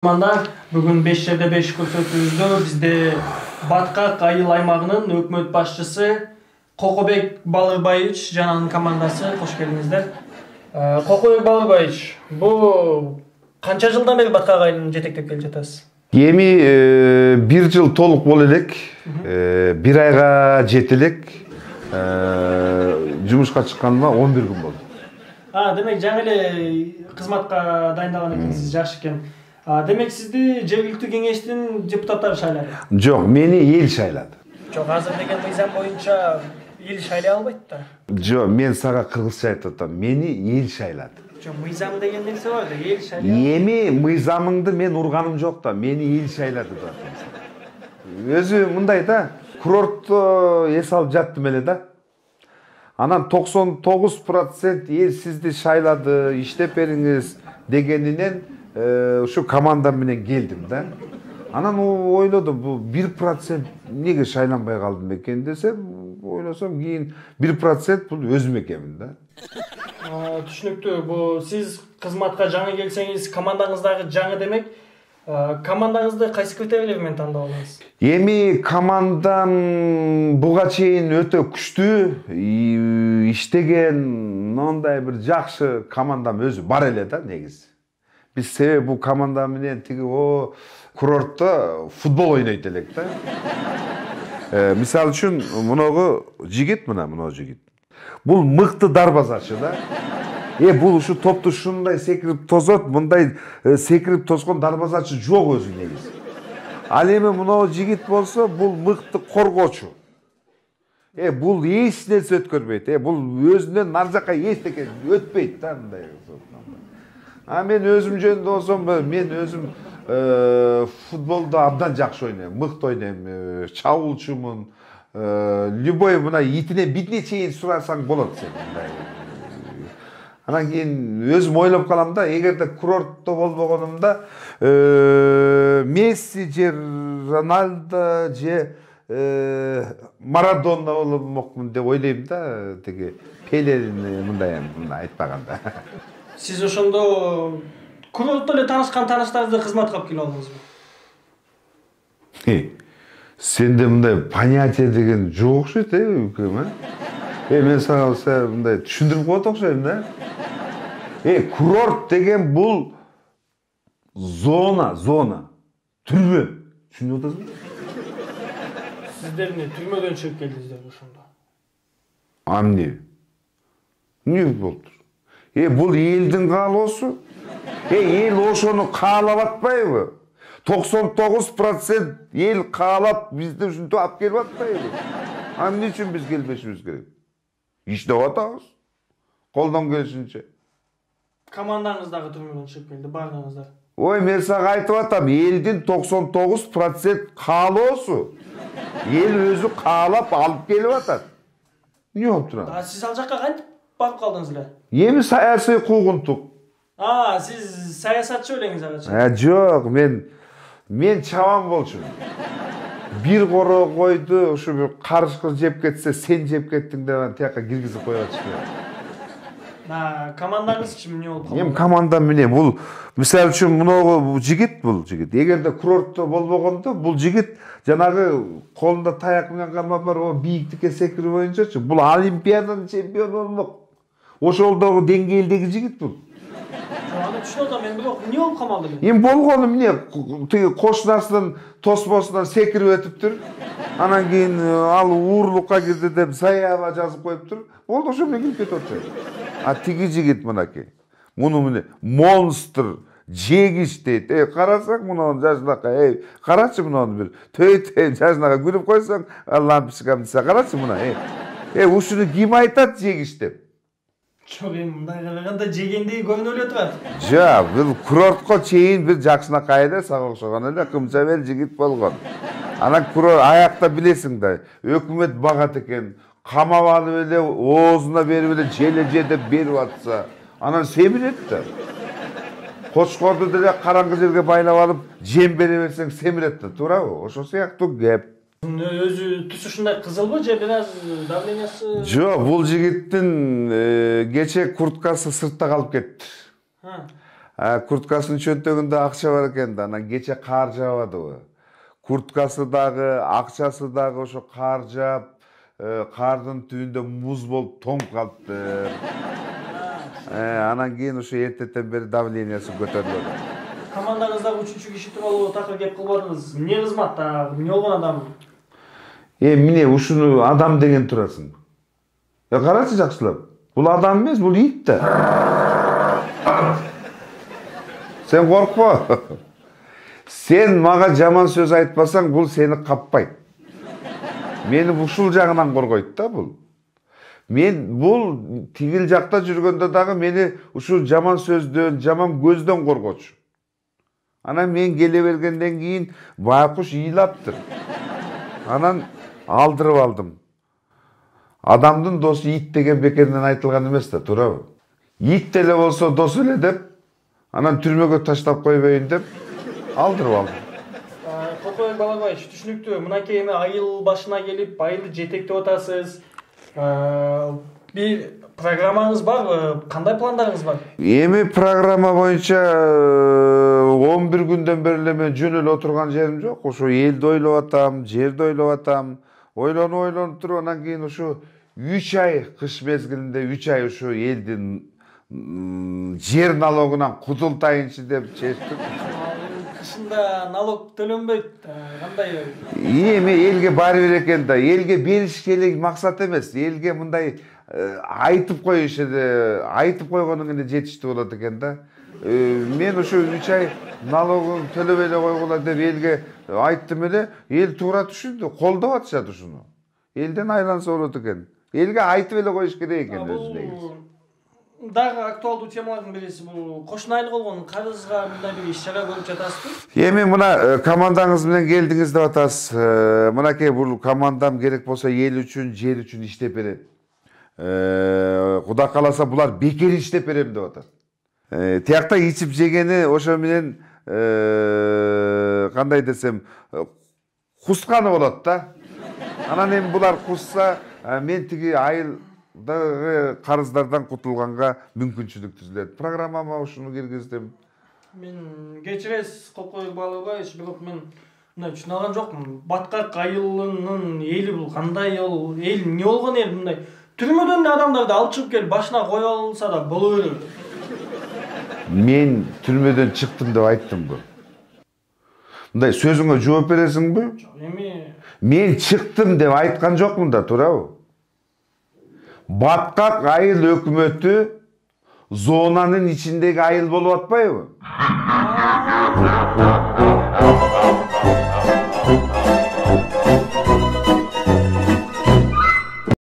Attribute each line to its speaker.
Speaker 1: Манда бүгүн 5/5 көрсөтүүбүздө бизде Баткак айыл аймагынын өкмөт башчысы Кокобек Балырбаевич жана анын командасы кош келиңиздер. Кокобек Балырбаевич, бул канча жылдан бери Баткак айылын жетектеп келе жатасыз?
Speaker 2: Эми 1 жыл толук боло элек, 1 айга жете элек, жумушка чыкканыма 11 күн болду.
Speaker 1: Демек жаңы эле кызматка дайындалган экенсиз, жакшы экен. Демек сизди жергиликтүү кеңештин депутаттары шайлады?
Speaker 2: Жок, мени эл шайлады.
Speaker 1: Жок, азыр деген мыйзам боюнча эл шайлай албайт да.
Speaker 2: Жок, мен сага кыргызча айтып атам. Мени эл шайлады.
Speaker 1: Жок, мыйзам деген нерсе бар да, эл шайлайды.
Speaker 2: Эми мыйзамыңды мен урганым жок да, мени эл шайлады да. Өзү мындай да, курортто эс алып жаттым эле да. Анан 99% эл сизди шайлады, иштеп бериңиз дегенинен ушу команда менен келдим да. Анан ойлодум, бул 1% неге шайланбай калдым экен десем, ойлосом кийин 1% бул өзүм экенмин да.
Speaker 1: Түшүнүктүү. Бул сиз кызматка жаңы келсеңиз, командаңыздагы жаңы демек, командаңызды кайсы критерийлер менен тандап алдыңыз?
Speaker 2: Эми командам буга чейин өтө күчтүү, иштеген, мындай бир жакшы командам өзү бар эле да негизи. Biz себеби бул команда менен тиги курортто футбол ойнойт элек да. Мисалы үчүн муногу жигит, мына жигит. Бул мыкты дарбазачы да. Бул ушу топту ушундай секирип тозот, мындай секирип тоскон дарбазачы жок өзү негизи. Ал эми муногу жигит болсо, бул мыкты коргоочу. Бул эч нерсе өткөрбөйт. Бул өзүнөн нар жакка эчтеке өтпөйт да мындай. Мен өзүм жөнүндө болсом, мен өзүм футболду абдан жакшы ойнойм, мыкты ойнойм, чабуулчумун. Любой мына итине битине чейин сурасаң болот сен. Анан кийин өзүм ойлоп калам да, эгерде курортто болбогонумда Месси же Роналдо же Марадона болмокмун деп ойлойм да, тиги Пелени мындай айтпаганда.
Speaker 1: Siz ошондо курортто эле таанышкан тааныштарыңызды кызматка алып келип алдыңызбы?
Speaker 2: Сенде мындай понятие деген жок окшойт, үкөм, мен сага мындай түшүндүрүп коет окшойм да. Курорт деген бул зона, түрмө. Түшүнүп атасыңбы?
Speaker 1: Сиздер түрмөдөн чыгып келдиңиздер ошондо.
Speaker 2: Эмне? Эмне болду? Бул элдин каалоосу. Эл ошону каалап атпайбы? 99% эл каалап бизди ушинтип алып келип атпайбы? Эмне үчүн биз келбешибиз керек? Иштеп атабыз. Колдон келишинче.
Speaker 1: Командаңыз дагы түрмөдөн чыгып келди, бардыңыздар.
Speaker 2: Мен сага айтып атам, элдин 99% каалоосу. Эл өзү каалап алып келип атат. Эмне болуп турат?
Speaker 1: Сиз ал жакка кантип барып калдыңыз эле?
Speaker 2: Эми саясий куугунтук.
Speaker 1: Сиз саясатчы элеңиз агачы?
Speaker 2: Жок, мен чабан болчумун. Бир коро койду, ушу бир карышкы жеп кетсе, сен жеп кеттиң деп тияка киргизип койгочу.
Speaker 1: Командаңызчы эмне болуп калды?
Speaker 2: Эми командам менен бул, мисалы үчүн муногу жигит. Эгерде курортто болбогондо, бул жигит жанагы колунда таяк менен кармап бар, бийиктикке секирип боюнчачы, бул олимпиаданын чемпиону болмок. Ошолдогу деңгээлдеги жигит бул.
Speaker 1: Аны түшүнүп атам, мен бирок эмне болуп камалды?
Speaker 2: Эми болгону эмне? Тиги кошунасынын тосмосунан секирип өтүптүр. Анан кийин ал уурлукка кирди деп заява жазып коюптур. Болду, ошо менен кирип кетип атат. Тиги жигит мынакей. Муну муну монстр, жегич дейт. Карасаң муну жашынакай, карачы муну бир төйт жашынакай күлүп койсоң, лампочкам десе карачы муну. Ушуну ким айтат жегич деп?
Speaker 1: Жок, мындай караганда жегендей көрүнүп эле турат.
Speaker 2: Жок, бул курортко чейин бир жакшынакай эле, сага окшогон эле кымча бел жигит болгон. Анан курорт аякта билесиң да, өкмөт багат экен, камап алып эле оозуна берип эле желе деп берип атса, анан семирет да. Кочкорду деле караңгы жерге байлап алып, жем бере берсең семирет да, туурабы? Ошол сыяктуу кеп.
Speaker 1: Өзү түсү ушундай кызылбы же бир аз давлениясы?
Speaker 2: Жок, бул жигиттин кече курткасы сыртта калып кетти. Курткасынын чөнтөгүндө акча бар экен да, анан кече кар жаабадыбы. Курткасы дагы, акчасы дагы ошо кар жаап, кардын түбүндө муз болуп тоңуп калыптыр. Анан кийин ошо эртеден бери давлениясы көтөрүлөт.
Speaker 1: Командаңыздагы 3-киши тууралуу такыр кеп кылбадыңыз. Эмне кызматта? Эмне болгон адам?
Speaker 2: Міне ушуну адам деген турасың. Карачы жакшылап. Бул адам эмес, бул ит да. Сен коркпо. Сен мага жаман сөз айтпасаң, бул сени каппайт. Мени ушул жагынан коргойт да бул. Бул тигил жакта жүргөндө дагы мени ушул жаман сөздөн, жаман көздөн коргочу. Анан мен келе бергенден кийин байкуш ыйлаптыр. Анан алдырып алдым. Адамдын досу ит деген бекерден айтылган эмес да, туурабы? Ит деле болсо дос эле деп, анан түрмөгө таштап койбойюн деп алдырып алдым.
Speaker 1: Кокобек Балабаевич, түшүнүктүү. Мынакей эми айыл башына келип, айылды жетектеп атасыз. Бир программаңыз барбы? Кандай пландарыңыз бар?
Speaker 2: Эми программа боюнча 11 күндөн бери эле мен жөн эле отурган жерим жок. Ошо элди ойлоп атам, жерди ойлоп атам. Ойлонуп туруп, анан кийин ушу 3 ай кыш мезгилинде 3 ай ушу элдин жер налогунан кутултайынчы деп чечтик.
Speaker 1: Кышында налог төлөнбөйт. Кандай?
Speaker 2: Эми элге баары бир экен да. Элге бериш керек максат эмес. Элге мындай айтып коюш эле, айтып койгонуң эле жетиштүү болот экен да. Мен ушу 3 ай налогун төлөбөй эле койгула деп элге айттым эле, эл туура түшүндү, колдоп атышат ушуну. Элден айланса болот экен. Элге айтып эле коюш керек экен өзүнө.
Speaker 1: Дагы актуалдуу темалардын бириси бул кошуна айлык болгон карызга мындай бир иш-чара көрүп жатасызбы?
Speaker 2: Эми мына командаңыз менен келдиңиз деп атасыз. Мынакей бул командам керек болсо эл үчүн, жер үчүн иштеп берет. Кудай кааласа булар бекер иштеп берем деп атат. Тиякта ичип жегени ошо менен кандай десем кусканы болот да. Анан эми булар кусса, мен тиги айылдагы карыздардан кутулганга мүмкүнчүлүк түзүлөт. Программама ушуну киргиздим.
Speaker 1: Мен кечиресиз Кокобек Балабаевич, бирок мен мындай түшүнө алган жокмун. Баткак айылынын эли бул кандай эл, эмне болгон эл мындай? Түрмөдөн адамдарды алып чыгып келип башына коюп алса да боло берет.
Speaker 2: Мен түрмөдөн чыктым деп айттымбы? Мындай сөзүңө жооп бересиңби?
Speaker 1: Жок, эми
Speaker 2: Мен чыктым деп айткан жокмун да, туурабы? Баткак айыл өкмөтү зонанын ичиндеги айыл болуп атпайбы?